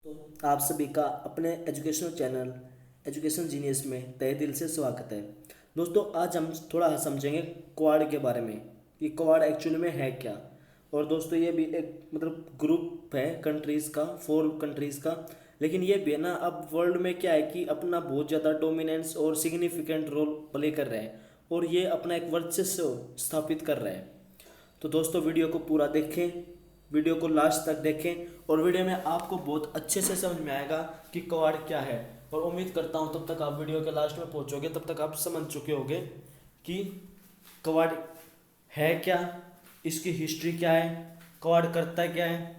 तो आप सभी का अपने एजुकेशनल चैनल एजुकेशन जीनियस में तहे दिल से स्वागत है। दोस्तों, आज हम थोड़ा समझेंगे क्वाड के बारे में कि क्वाड एक्चुअली में है क्या। और दोस्तों, ये भी एक ग्रुप है कंट्रीज़ का, 4 कंट्रीज़ का। लेकिन ये भी है ना, अब वर्ल्ड में क्या है कि अपना बहुत ज़्यादा डोमिनेंस और सिग्निफिकेंट रोल प्ले कर रहे हैं और ये अपना एक वर्चस्व स्थापित कर रहे हैं। तो दोस्तों, वीडियो को पूरा देखें, वीडियो को लास्ट तक देखें और वीडियो में आपको बहुत अच्छे से समझ में आएगा कि क्वाड क्या है। और उम्मीद करता हूँ तब तक आप वीडियो के लास्ट में पहुँचोगे, तब तक आप समझ चुके होंगे कि क्वाड है क्या, इसकी हिस्ट्री क्या है, क्वाड करता क्या है,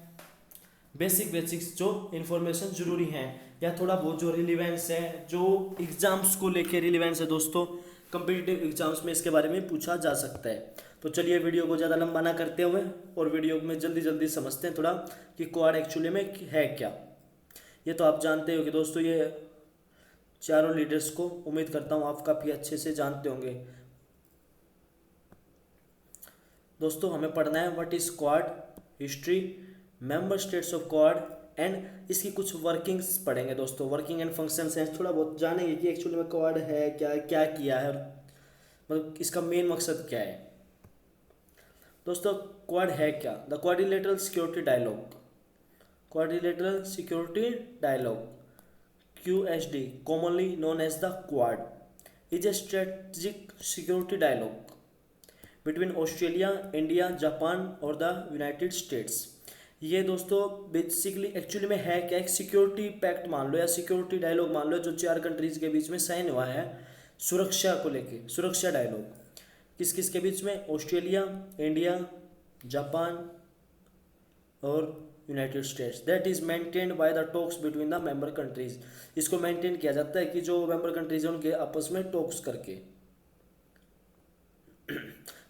बेसिक्स जो इन्फॉर्मेशन ज़रूरी हैं या थोड़ा बहुत जो रिलीवेंस है, जो एग्ज़ाम्स को लेके रिलीवेंस है दोस्तों, कम्पिटिटिव एग्जाम्स में इसके बारे में पूछा जा सकता है। तो चलिए वीडियो को ज़्यादा लंबा ना करते हुए और वीडियो में जल्दी समझते हैं थोड़ा कि क्वाड एक्चुअली में है क्या। ये तो आप जानते हो कि दोस्तों, ये चारों लीडर्स को उम्मीद करता हूँ आप काफ़ी अच्छे से जानते होंगे। दोस्तों, हमें पढ़ना है what is quad, history, member states of quad and इसकी कुछ वर्किंग्स पढ़ेंगे दोस्तों। वर्किंग एंड फंक्शंस हैं, थोड़ा बहुत जानेंगे कि एक्चुअली में क्वाड है क्या, क्या किया है, मतलब इसका मेन मकसद क्या है। दोस्तों, क्वाड है क्या? The quadrilateral security dialogue, quadrilateral security dialogue QSD, commonly known as the Quad, is a strategic security dialogue between Australia, India, Japan और द यूनाइटेड स्टेट्स। ये दोस्तों बेसिकली एक्चुअली में है क्या, एक सिक्योरिटी पैक्ट मान लो या सिक्योरिटी डायलॉग मान लो, जो 4 कंट्रीज के बीच में साइन हुआ है सुरक्षा को लेके। सुरक्षा डायलॉग किस किस के बीच में? ऑस्ट्रेलिया, इंडिया, जापान और United states. That is maintained by the talks between the member countries. इसको मेंटेन किया जाता है कि जो मेंबर कंट्रीज हैं उनके आपस में टॉक्स करके।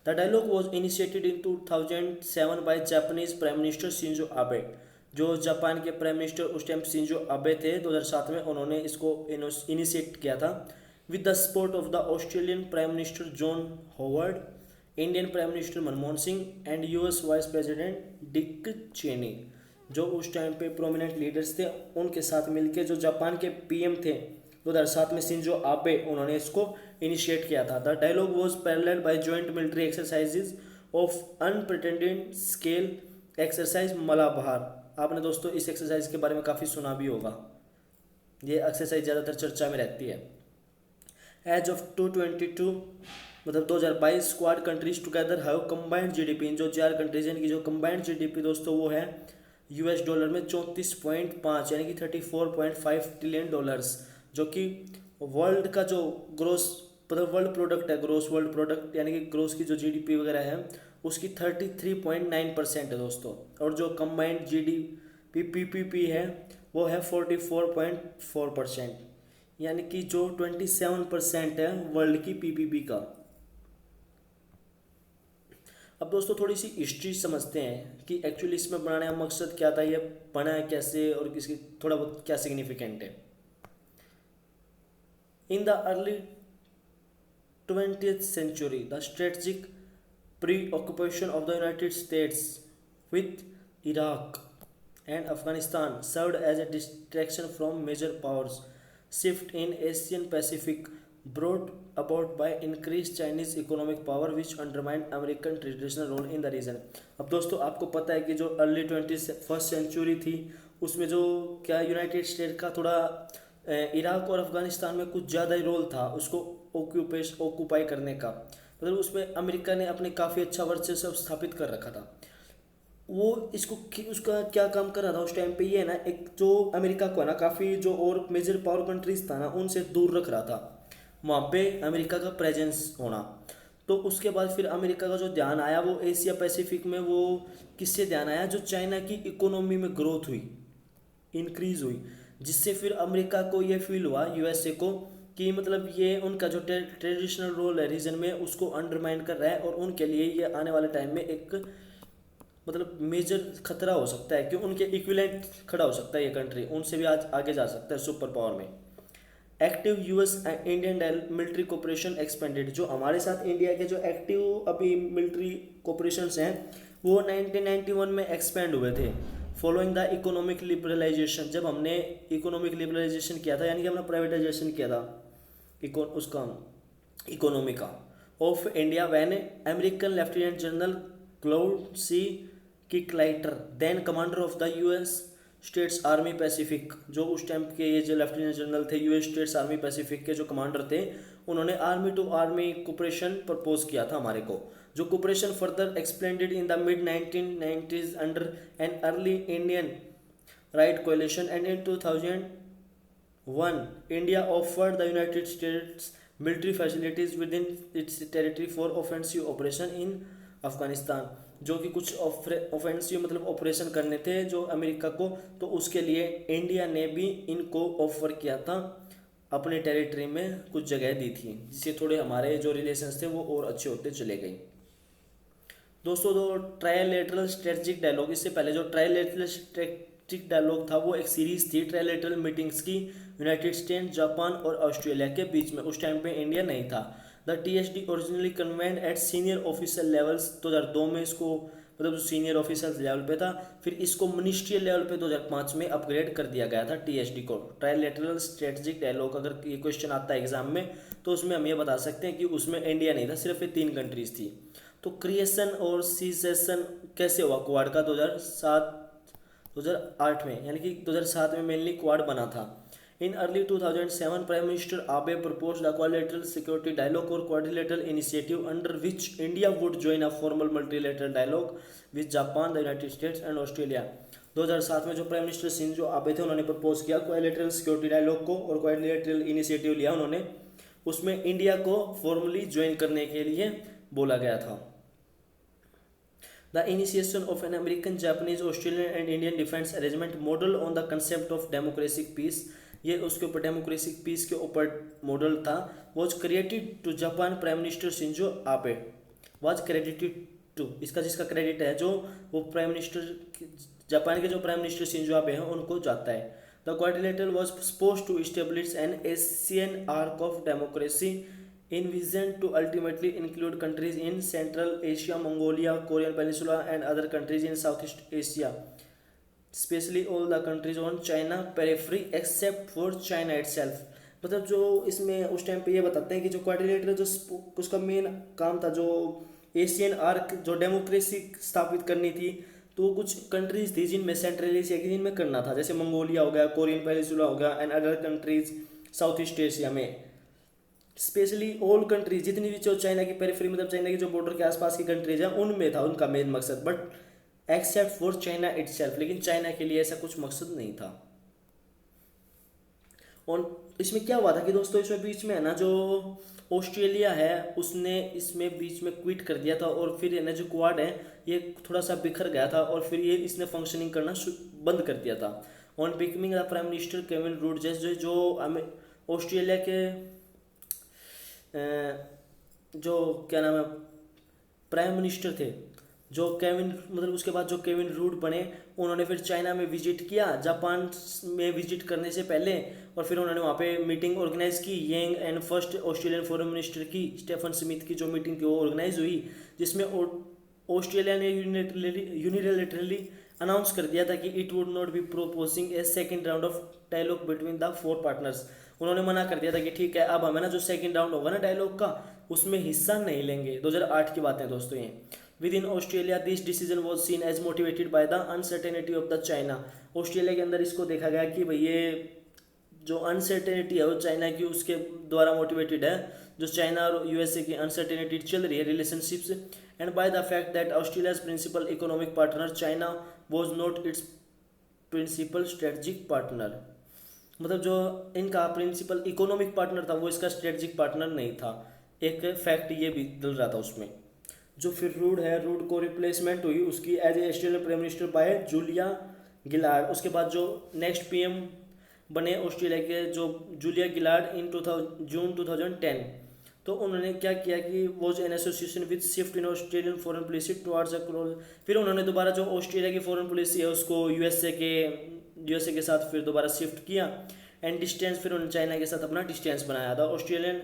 The dialogue was initiated in 2007 by Japanese prime minister Shinzo Abe. जो जापान के प्राइम मिनिस्टर उस टाइम शिंजो आबे थे 2007 में, उन्होंने इसको इनिशिएट किया था with the support of the Australian prime minister John Howard, Indian prime minister Manmohan Singh and US vice president Dick Cheney. जो उस टाइम पे प्रोमिनेंट लीडर्स थे, उनके साथ मिलके जो जापान के PM थे 2007 में शिंजो आबे, उन्होंने इसको इनिशिएट किया था। The dialogue was parallel by joint military exercises of unprecedented scale exercise Malabar. आपने दोस्तों इस एक्सरसाइज के बारे में काफ़ी सुना भी होगा, ये एक्सरसाइज ज़्यादातर चर्चा में रहती है। एज ऑफ 222 मतलब 2022 quad countries together have combined GDP। इन जो 4 कंट्रीज हैं इनकी जो कंबाइंड GDP दोस्तों वो है US डॉलर में 34.5 यानी कि $34.5 ट्रिलियन, जो कि वर्ल्ड का जो ग्रोस मतलब वर्ल्ड प्रोडक्ट है, ग्रोस वर्ल्ड प्रोडक्ट यानी कि ग्रोस की जो GDP वगैरह है उसकी 33.9% है दोस्तों। और जो कंबाइंड GDP PPP है वो है 44.4%, यानी कि जो 27% है वर्ल्ड की PPP का। अब दोस्तों थोड़ी सी हिस्ट्री समझते हैं कि एक्चुअली इसमें बनाने का मकसद क्या था, ये बना है कैसे और किसकी थोड़ा बहुत क्या सिग्निफिकेंट है। In the early 20th century, the strategic preoccupation of the United States with Iraq and Afghanistan served as a distraction from major powers shift in Asian Pacific brought about by increased Chinese economic power which undermined American traditional role in the region। अब दोस्तों आपको पता है कि जो early 21st century थी उसमें जो क्या यूनाइटेड स्टेट का थोड़ा इराक और अफगानिस्तान में कुछ ज़्यादा ही रोल था उसको ऑक्यूपाई करने का। मतलब उसमें अमेरिका ने अपने काफ़ी अच्छा वर्चस्व स्थापित कर रखा था। वो इसको उसका क्या काम कर रहा था उस टाइम पे, ये है ना, एक जो अमेरिका को है ना काफ़ी जो और मेजर पावर कंट्रीज था ना उनसे दूर रख रहा था, वहाँ पे अमेरिका का प्रेजेंस होना। तो उसके बाद फिर अमेरिका का जो ध्यान आया वो एशिया पैसिफिक में, वो किससे ध्यान आया, जो चाइना की इकोनॉमी में ग्रोथ हुई, इंक्रीज हुई, जिससे फिर अमेरिका को ये फील हुआ, USA को, कि मतलब ये उनका जो ट्रेडिशनल रोल है रीजन में उसको अंडरमाइन कर रहा है और उनके लिए ये आने वाले टाइम में एक मतलब मेजर खतरा हो सकता है कि उनके इक्विवेलेंट खड़ा हो सकता है ये कंट्री, उनसे भी आज आगे जा सकता है सुपर पावर में। Active US and Indian military cooperation expanded. जो हमारे साथ इंडिया के जो एक्टिव अभी मिलिट्री कोऑपरेशंस हैं वो 1991 में एक्सपेंड हुए थे फॉलोइंग द इकोनॉमिक लिबरलाइजेशन, जब हमने इकोनॉमिक लिबरलाइजेशन किया था यानी कि हमने प्राइवेटाइजेशन किया था उसका इकोनॉमी का of India, when American lieutenant general Claude C Kicklighter then commander of the US states army Pacific, जो उस टाइम के ये जो लेफ्टिनेंट जनरल थे यूएस स्टेट्स आर्मी पैसिफिक के जो कमांडर थे, उन्होंने army to army cooperation propose किया था हमारे को, जो cooperation further expanded in the mid 1990s under an early Indian right coalition and in 2001 India offered the United states military facilities with in its territory for offensive operation in Afghanistan, जो कि कुछ offensive मतलब operation करने थे जो America को, तो उसके लिए इंडिया ने भी इनको ऑफर किया था, अपने टेरिटरी में कुछ जगह दी थी, जिससे थोड़े हमारे जो रिलेशंस थे वो और अच्छे होते चले गए। दोस्तों दो ट्रायलेटरल स्ट्रेटजिक डायलॉग, इससे पहले जो ट्रायलेटरल स्ट्रेटजिक डायलॉग था वो एक सीरीज थी ट्रायलेटरल मीटिंग्स की यूनाइटेड स्टेट्स, जापान और ऑस्ट्रेलिया के बीच में, उस टाइम पे इंडिया नहीं था। The TSD originally convened at senior officer levels, 2002 में इसको मतलब सीनियर ऑफिसर लेवल पे था, फिर इसको मिनिस्ट्रियल लेवल पे 2005 में अपग्रेड कर दिया गया था TSD को। ट्रायलेटरल स्ट्रेटजिक डायलॉग अगर ये क्वेश्चन आता है एग्जाम में तो उसमें हम ये बता सकते हैं कि उसमें इंडिया नहीं था, सिर्फ ये 3 कंट्रीज थी। तो क्रिएशन और सीसेशन कैसे हुआ क्वाड का 2008 में, यानी कि 2007 में मेनली क्वाड बना था। In early 2007 prime minister Abe proposed a quadrilateral security dialogue और quadrilateral initiative under which India would join a formal multilateral dialogue with Japan, the United States and Australia. 2007 में जो प्राइम मिनिस्टर शिंजो आबे थे उन्होंने propose किया quadrilateral security dialogue को और quadrilateral initiative लिया उन्होंने, उसमें इंडिया को फॉर्मली ज्वाइन करने के लिए बोला गया था। The initiation of an American, Japanese, Australian and Indian defense arrangement model on the concept of democratic peace, ये उसके ऊपर डेमोक्रेटिक पीस के ऊपर मॉडल था, was credited to Japan Prime Minister Shinzo Abe, was credited to, इसका जिसका credit है जो वो प्राइम मिनिस्टर जापान के जो प्राइम मिनिस्टर शिंजो आबे हैं उनको जाता है। The quadrilateral was supposed to establish an Asian arc of democracy envisioned to ultimately include countries in Central Asia, Mongolia, Korean Peninsula and other countries in Southeast Asia, especially all the countries on China periphery except for China itself। मतलब जो इसमें उस time पे ये बताते हैं कि जो क्वाड्रिलेटरल जो उसका मेन काम था, जो एशियन आर्क जो डेमोक्रेसी स्थापित करनी थी, तो कुछ कंट्रीज थी जिनमें सेंट्रल एशिया की जिनमें करना था, जैसे मंगोलिया हो गया, कोरियन पेनिनसुला हो गया and other countries south east Asia में, स्पेशली ऑल कंट्रीज जितनी भी जो चाइना की पेरिफेरी मतलब चाइना की जो बॉर्डर के आसपास की कंट्रीज हैं उनमें था उनका मेन मकसद, but except for China itself, लेकिन चाइना के लिए ऐसा कुछ मकसद नहीं था। और इसमें क्या हुआ था कि दोस्तों इसमें बीच में है ना जो ऑस्ट्रेलिया है उसने इसमें बीच में क्विट कर दिया था और फिर है ना जो क्वाड है ये थोड़ा सा बिखर गया था और फिर ये इसने फंक्शनिंग करना बंद कर दिया था। On becoming the prime minister Kevin Rudd, जैसे जो ऑस्ट्रेलिया के जो क्या नाम है प्राइम मिनिस्टर थे जो केविन मतलब उसके बाद जो केविन रूड बने उन्होंने फिर चाइना में विजिट किया, जापान में विजिट करने से पहले, और फिर उन्होंने वहाँ पे मीटिंग ऑर्गेनाइज की young and first Australian foreign minister की स्टेफन स्मिथ की जो मीटिंग थी वो ऑर्गेनाइज हुई, जिसमें ऑस्ट्रेलिया ने यूनिलैटरली अनाउंस कर दिया था कि it would not be proposing a second round of dialogue between the 4 partners. उन्होंने मना कर दिया था कि ठीक है अब हमें ना जो सेकंड राउंड होगा ना डायलॉग का उसमें हिस्सा नहीं लेंगे। 2008 की बात है दोस्तों ये। With in Australia this decision was seen as motivated by the uncertainty of the China. Australia के अंदर इसको देखा गया कि भाई ये जो अनसर्टेनिटी है वो चाइना की उसके द्वारा मोटिवेटेड है, जो चाइना और यूएसए की अनसर्टेनिटी चल रही है relationships, and by the fact that Australia's principal economic partner China was not its principal strategic partner. मतलब जो इनका प्रिंसिपल इकोनॉमिक पार्टनर था वो इसका स्ट्रेटजिक पार्टनर नहीं था, एक फैक्ट ये भी डल रहा था उसमें। जो फिर रूड है, रूड को रिप्लेसमेंट हुई उसकी as a Australian prime minister by Julia Gillard. उसके बाद जो नेक्स्ट पीएम बने ऑस्ट्रेलिया के जो जूलिया गिलार्ड इन जून 2010, तो उन्होंने क्या किया कि was an association with shift in Australian foreign policy towards a, फिर उन्होंने दोबारा जो ऑस्ट्रेलिया की फॉरेन पॉलिसी है उसको यूएसए के साथ फिर दोबारा शिफ्ट किया, एंड डिस्टेंस फिर उन्होंने चाइना के साथ अपना डिस्टेंस बनाया था। Australian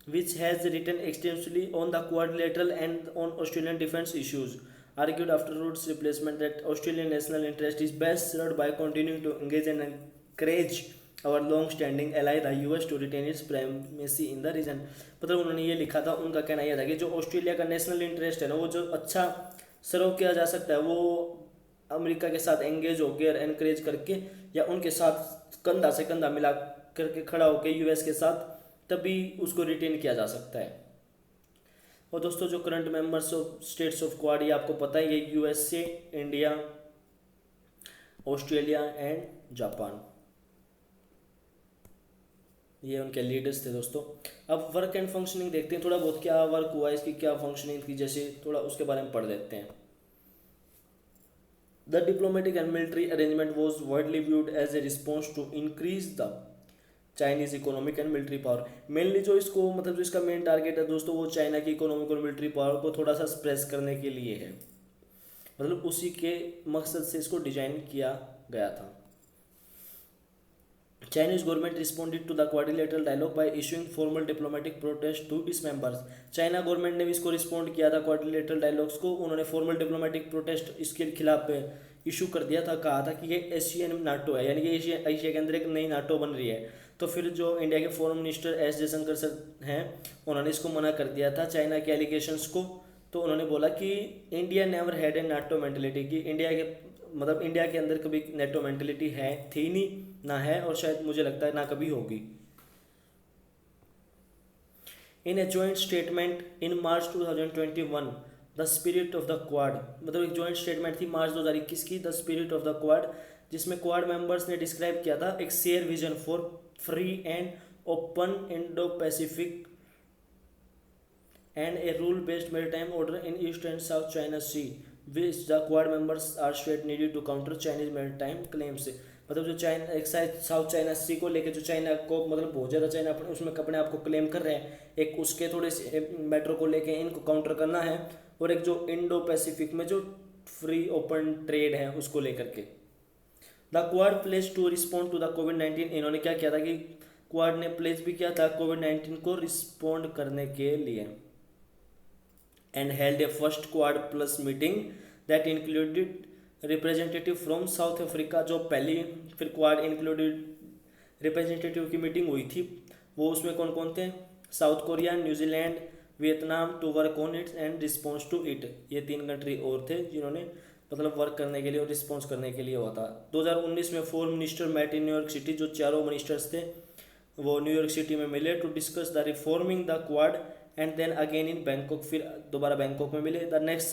which has written extensively on the quadrilateral and on Australian defence issues. argued afterwards replacement that Australian national interest is best served by continuing to engage and encourage our long standing ally the US to retain its primacy in the region। मतलब उन्होंने ये लिखा था, उनका कहना यह था कि जो ऑस्ट्रेलिया का नेशनल इंटरेस्ट है ना, वो जो अच्छा सर्व किया जा सकता है वो अमेरिका के साथ एंगेज होकर एनकरेज करके या उनके साथ कंधा से कंधा मिला करके खड़ा होकर यूएस के साथ, तभी उसको रिटेन किया जा सकता है। और दोस्तों जो current members of states of quad, ये आपको पता है, ये USA, India, Australia and Japan, ये उनके लीडर्स थे दोस्तों। अब वर्क एंड फंक्शनिंग देखते हैं, थोड़ा बहुत क्या वर्क हुआ, इसकी क्या फंक्शनिंग थी, जैसे थोड़ा उसके बारे में पढ़ लेते हैं। The diplomatic and military arrangement was widely viewed as a response to increase the Chinese economic and military power। Mainly जो इसको मतलब जो इसका मेन टारगेट है दोस्तों, वो चाइना की इकोनॉमिक और मिलिट्री पावर को थोड़ा सा स्प्रेस करने के लिए है, मतलब उसी के मकसद से इसको डिजाइन किया गया था। Chinese government responded to the quadrilateral dialogue by issuing formal diplomatic protest to its members। China government ने भी इसको रिस्पॉन्ड किया था क्वाड्रिलेटरल डायलॉग्स को, उन्होंने फॉर्मल डिप्लोमेटिक प्रोटेस्ट इसके खिलाफ इशू कर दिया था, कहा था कि ये एशियन नाटो है, यानी कि एशिया के अंदर एक नई नाटो बन रही है। तो फिर जो इंडिया के foreign minister S Jaishankar sir हैं, उन्होंने इसको मना कर दिया था चाइना के एलिगेशंस को। तो उन्होंने बोला कि India never had a NATO mentality, कि इंडिया के मतलब इंडिया के अंदर कभी नेटो मेंटेलिटी है थी नहीं, ना है, और शायद मुझे लगता है ना कभी होगी। In a joint statement in March 2021 the spirit of the quad, मतलब एक जॉइंट स्टेटमेंट थी मार्च 2021 की, the spirit of the quad, जिसमें क्वाड मेंबर्स ने डिस्क्राइब किया था एक share vision for free and open Indo Pacific and a rule based maritime order in East and South China Sea which the Quad members are state needed to counter Chinese maritime claims। मतलब जो China एक side south China सी को लेके जो China को मतलब बहुत ज़्यादा चाइना उसमें अपने आप को क्लेम कर रहे हैं, एक उसके थोड़े से मैटर को लेके इनको काउंटर करना है, और एक जो इंडो पैसिफिक में जो फ्री ओपन ट्रेड है उसको लेकर के। The quad pledge to respond to the कोविड-19, इन्होंने क्या किया था कि क्वाड ने प्लेज भी किया था कोविड-19 को रिस्पॉन्ड करने के लिए, and held a first Quad Plus meeting that included representative from South Africa। जो पहली फिर क्वाड इंक्लूडेड रिप्रेजेंटेटिव की मीटिंग हुई थी, वो उसमें कौन कौन थे, South Korea, New Zealand, Vietnam, to work on it and response to it, ये 3 कंट्री और थे जिन्होंने मतलब वर्क करने के लिए और रिस्पॉन्स करने के लिए हुआ था। 2019 में 4 minister met in New York city, जो चारों मिनिस्टर्स थे वो न्यूयॉर्क सिटी में मिले to discuss the reforming the quad and then again in Bangkok, फिर दोबारा बैंकॉक में मिले। The next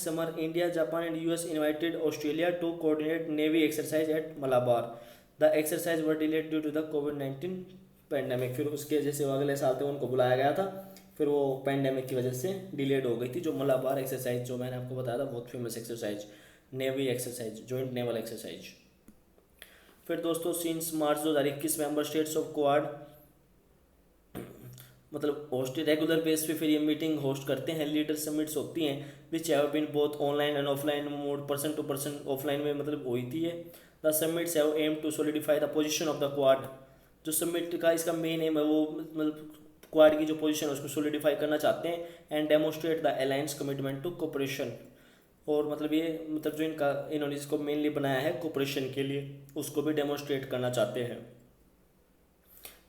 summer India Japan and US invited Australia to coordinate navy exercise at Malabar. The exercise were delayed due to the कोविड-19 pandemic, फिर उसके वजह से अगले साल तक उनको बुलाया गया था, फिर वो पैंडेमिक की वजह से डिलेड हो गई थी। जो मलाबार एक्सरसाइज जो मैंने आपको बताया था, बहुत famous exercise, navy exercise, joint naval exercise. फिर दोस्तों since March 2021 member states of quad मतलब होस्ट रेगुलर बेस पे फिर ये मीटिंग होस्ट करते हैं, लीडर समिट्स होती हैं which have been both online and offline mode, person to person offline में मतलब हुई थी ये। The summits have aim to solidify the position of the quad, जो समिट का इसका मेन एम है वो मतलब क्वाड की जो पोजीशन है उसको सॉलिडिफाई करना चाहते हैं, and demonstrate the alliance commitment to cooperation, और मतलब ये मतलब जो इन्होंने इसको मेनली बनाया है कोऑपरेशन के लिए, उसको भी डेमोस्ट्रेट करना चाहते हैं।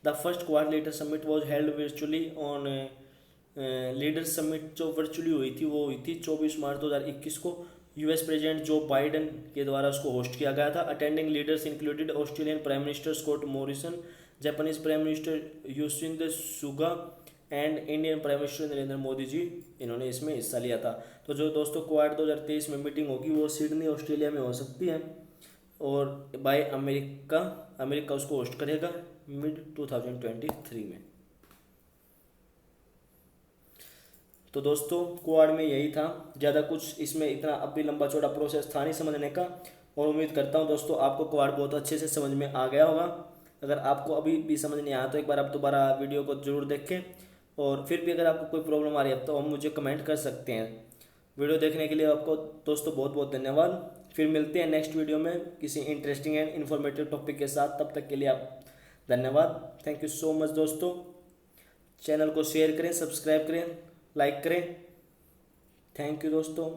The first quad leader summit was held virtually on leader summit जो वर्चुअली हुई थी वो हुई थी 24 मार्च 2021 को, यूएस प्रेसिडेंट जो बाइडन के द्वारा उसको होस्ट किया गया था। Attending leaders included Australian prime minister Scott Morrison, Japanese prime minister Yoshihide Suga and Indian prime minister Narendra Modi ji, इन्होंने इसमें हिस्सा लिया था। तो जो दोस्तों क्वाड 2023 में मीटिंग होगी वो सिडनी ऑस्ट्रेलिया में हो सकती है, और बाय अमेरिका उसको होस्ट करेगा मिड 2023 में। तो दोस्तों क्वाड में यही था, ज़्यादा कुछ इसमें इतना अब भी लंबा चौड़ा प्रोसेस था नहीं समझने का, और उम्मीद करता हूँ दोस्तों आपको क्वाड बहुत अच्छे से समझ में आ गया होगा। अगर आपको अभी भी समझ नहीं आया तो एक बार आप दोबारा वीडियो को जरूर देखें, और फिर भी अगर आपको कोई प्रॉब्लम आ रही है तो आप मुझे कमेंट कर सकते हैं। वीडियो देखने के लिए आपको दोस्तों बहुत बहुत धन्यवाद। फिर मिलते हैं नेक्स्ट वीडियो में किसी इंटरेस्टिंग एंड इन्फॉर्मेटिव टॉपिक के साथ, तब तक के लिए आप धन्यवाद। थैंक यू सो मच दोस्तों। चैनल को शेयर करें, सब्सक्राइब करें, लाइक करें। थैंक यू दोस्तों।